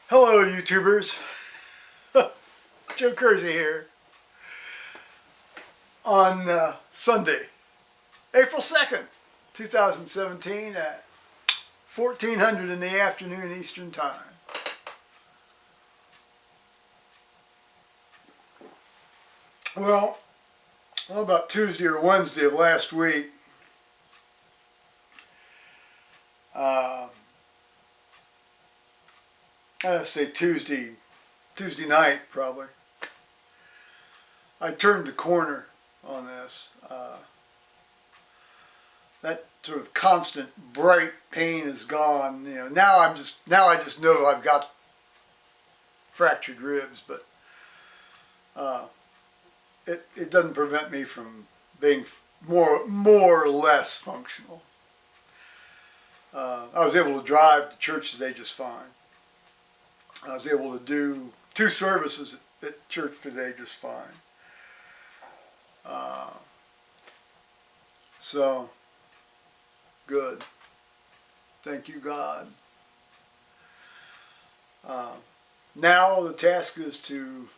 Hello, YouTubers. Joe Kersey here. On Sunday, April 2nd, 2017 at 1400 in the afternoon Eastern Time. Well, about Tuesday or Wednesday of last week, I'd say Tuesday night probably, I turned the corner on this. That sort of constant bright pain is gone. You know, now I just know I've got fractured ribs, but it doesn't prevent me from being more or less functional. I was able to drive to church today just fine. I was able to do 2 services at church today just fine. So, good. Thank you, God. Now the task is to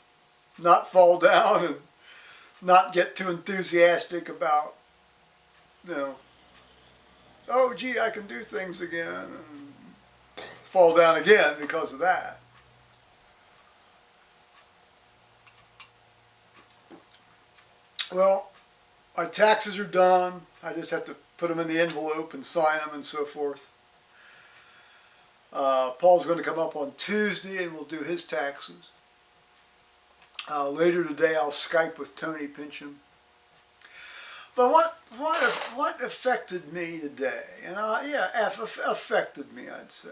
not fall down and not get too enthusiastic about, oh gee, I can do things again, and fall down again because of that. Well, my taxes are done. I just have to put them in the envelope and sign them and so forth. Paul's going to come up on Tuesday and we'll do his taxes. Later today I'll Skype with Tony Pincham. But what affected me today, and affected me, I'd say,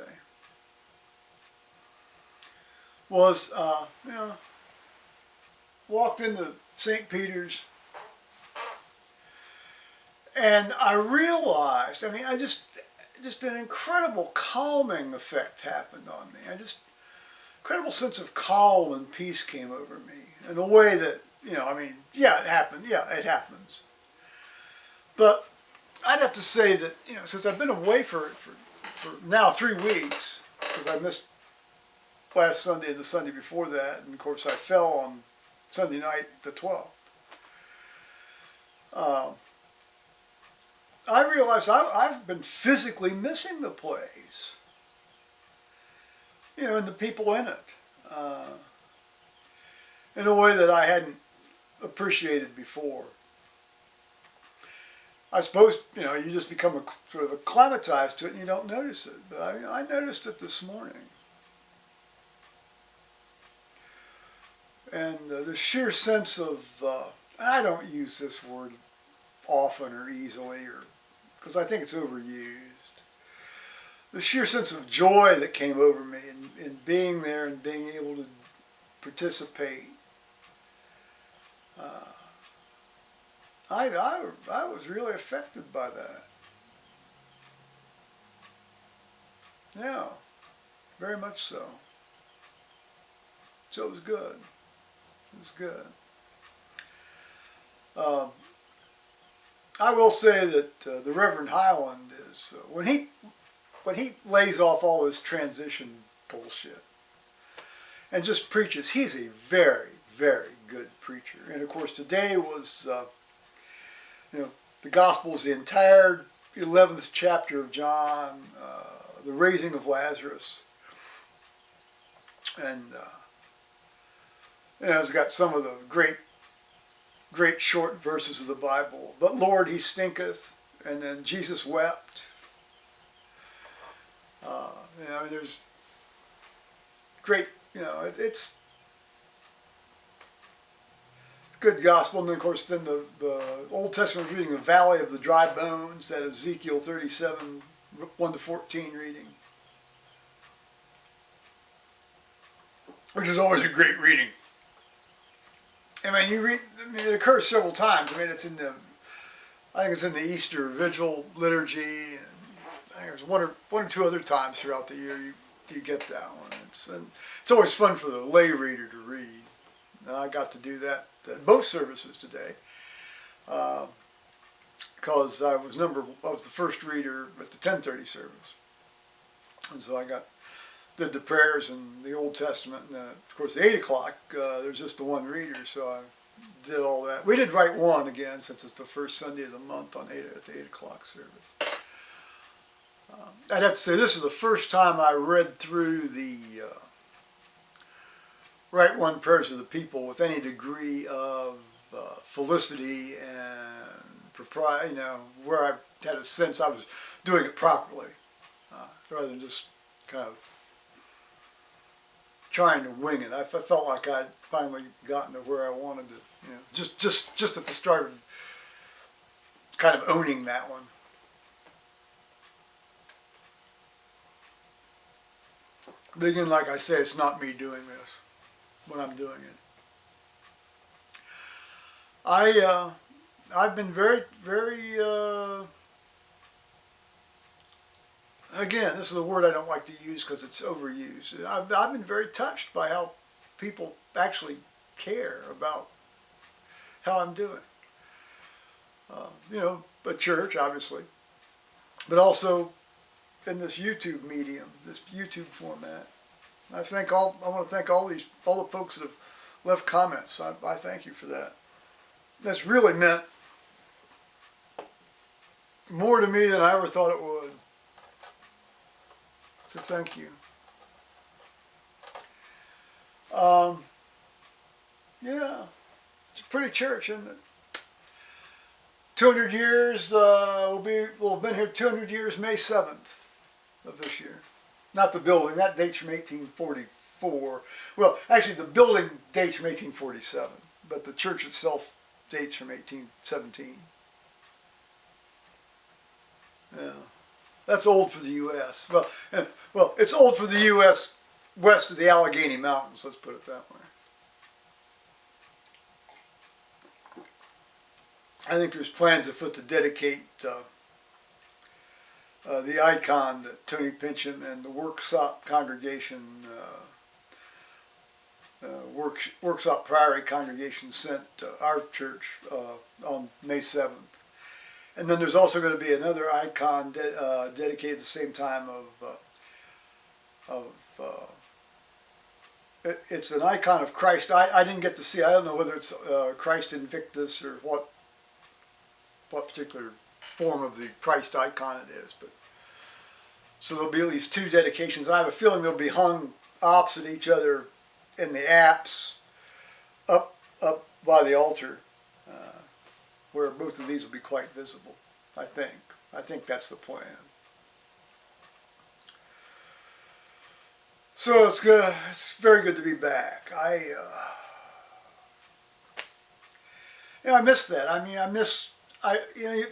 was, walked into St. Peter's, and I realized, just an incredible calming effect happened on me. Incredible sense of calm and peace came over me in a way that, it happened. Yeah, it happens. But I'd have to say that, since I've been away for now 3 weeks, because I missed last Sunday and the Sunday before that, and of course I fell on Sunday night the 12th. I realized I've been physically missing the place, and the people in it, in a way that I hadn't appreciated before. I suppose, you just become sort of acclimatized to it and you don't notice it, but I noticed it this morning. And the sheer sense of, I don't use this word often or easily, because I think it's overused. The sheer sense of joy that came over me in being there and being able to participate. I was really affected by that. Yeah, very much so. So it was good. It was good. I will say that the Reverend Highland is, when he lays off all this transition bullshit and just preaches, he's a very, very good preacher. And of course today was, the gospel is the entire 11th chapter of John, the raising of Lazarus. And, it's got some of the great short verses of the Bible. But Lord, he stinketh, and then Jesus wept. There's great, it's good gospel. And then of course then the Old Testament reading, the Valley of the Dry Bones, that Ezekiel 37, 1-14 reading. Which is always a great reading. You read, it occurs several times. I think it's in the Easter Vigil liturgy, and I think there's one or two other times throughout the year you get that one. It's always fun for the lay reader to read. And I got to do that at both services today, because I was the first reader at the 10:30 service, and so I got did the prayers in the Old Testament, and of course the 8 o'clock, there's just the one reader, so I did all that. We did write one again, since it's the first Sunday of the month at the 8 o'clock service. I'd have to say this is the first time I read through the Write One Prayers of the People with any degree of felicity and propriety, where I had a sense I was doing it properly, rather than just kind of trying to wing it. I felt like I'd finally gotten to where I wanted to, just at the start of kind of owning that one. But again, like I say, it's not me doing this when I'm doing it. I've been very, again, this is a word I don't like to use because it's overused. I've been very touched by how people actually care about how I'm doing. A church, obviously, but also in this YouTube medium, this YouTube format. I want to thank all the folks that have left comments. I thank you for that. That's really meant more to me than I ever thought it would. So thank you. Yeah, it's a pretty church, isn't it? 200 years, we'll have been here 200 years, May 7th of this year. Not the building, that dates from 1844. Well, actually the building dates from 1847, but the church itself dates from 1817. Yeah, that's old for the U.S. Well, it's old for the U.S. west of the Allegheny Mountains, let's put it that way. I think there's plans afoot to dedicate the icon that Tony Pincham and the Worksop congregation, Worksop Priory congregation sent our church on May 7th. And then there's also going to be another icon dedicated at the same time it's an icon of Christ. I didn't get to see, I don't know whether it's Christ Invictus or what particular form of the Christ icon it is, but so there'll be at least 2 dedications. I have a feeling they'll be hung opposite each other in the apse up by the altar, where both of these will be quite visible. I think that's the plan. So it's good. It's very good to be back. I miss that. I mean,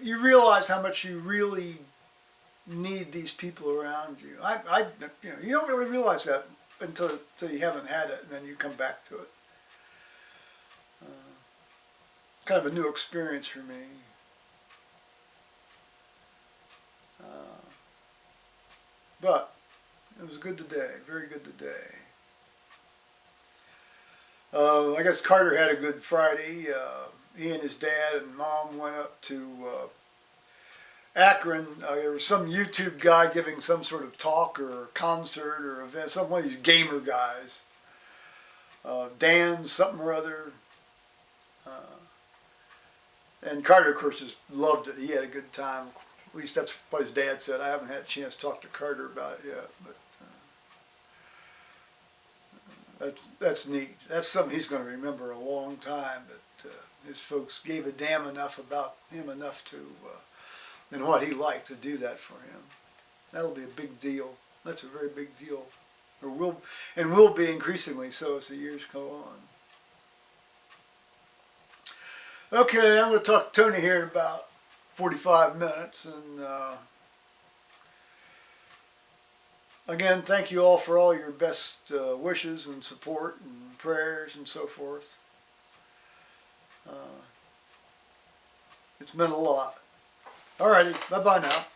you realize how much you really need these people around you. You don't really realize that until you haven't had it, and then you come back to it. Kind of a new experience for me. But it was good today, very good today. I guess Carter had a good Friday. He and his dad and mom went up to Akron. There was some YouTube guy giving some sort of talk or concert or event, some one of these gamer guys. Dan something or other. And Carter, of course, just loved it. He had a good time. At least that's what his dad said. I haven't had a chance to talk to Carter about it yet, but that's neat. That's something he's going to remember a long time, that his folks gave a damn enough about him enough to, and what he liked to do that for him. That'll be a big deal. That's a very big deal. Or will be increasingly so as the years go on. Okay, I'm going to talk to Tony here in about 45 minutes, and again, thank you all for all your best wishes and support and prayers and so forth. It's meant a lot. Alrighty, bye-bye now.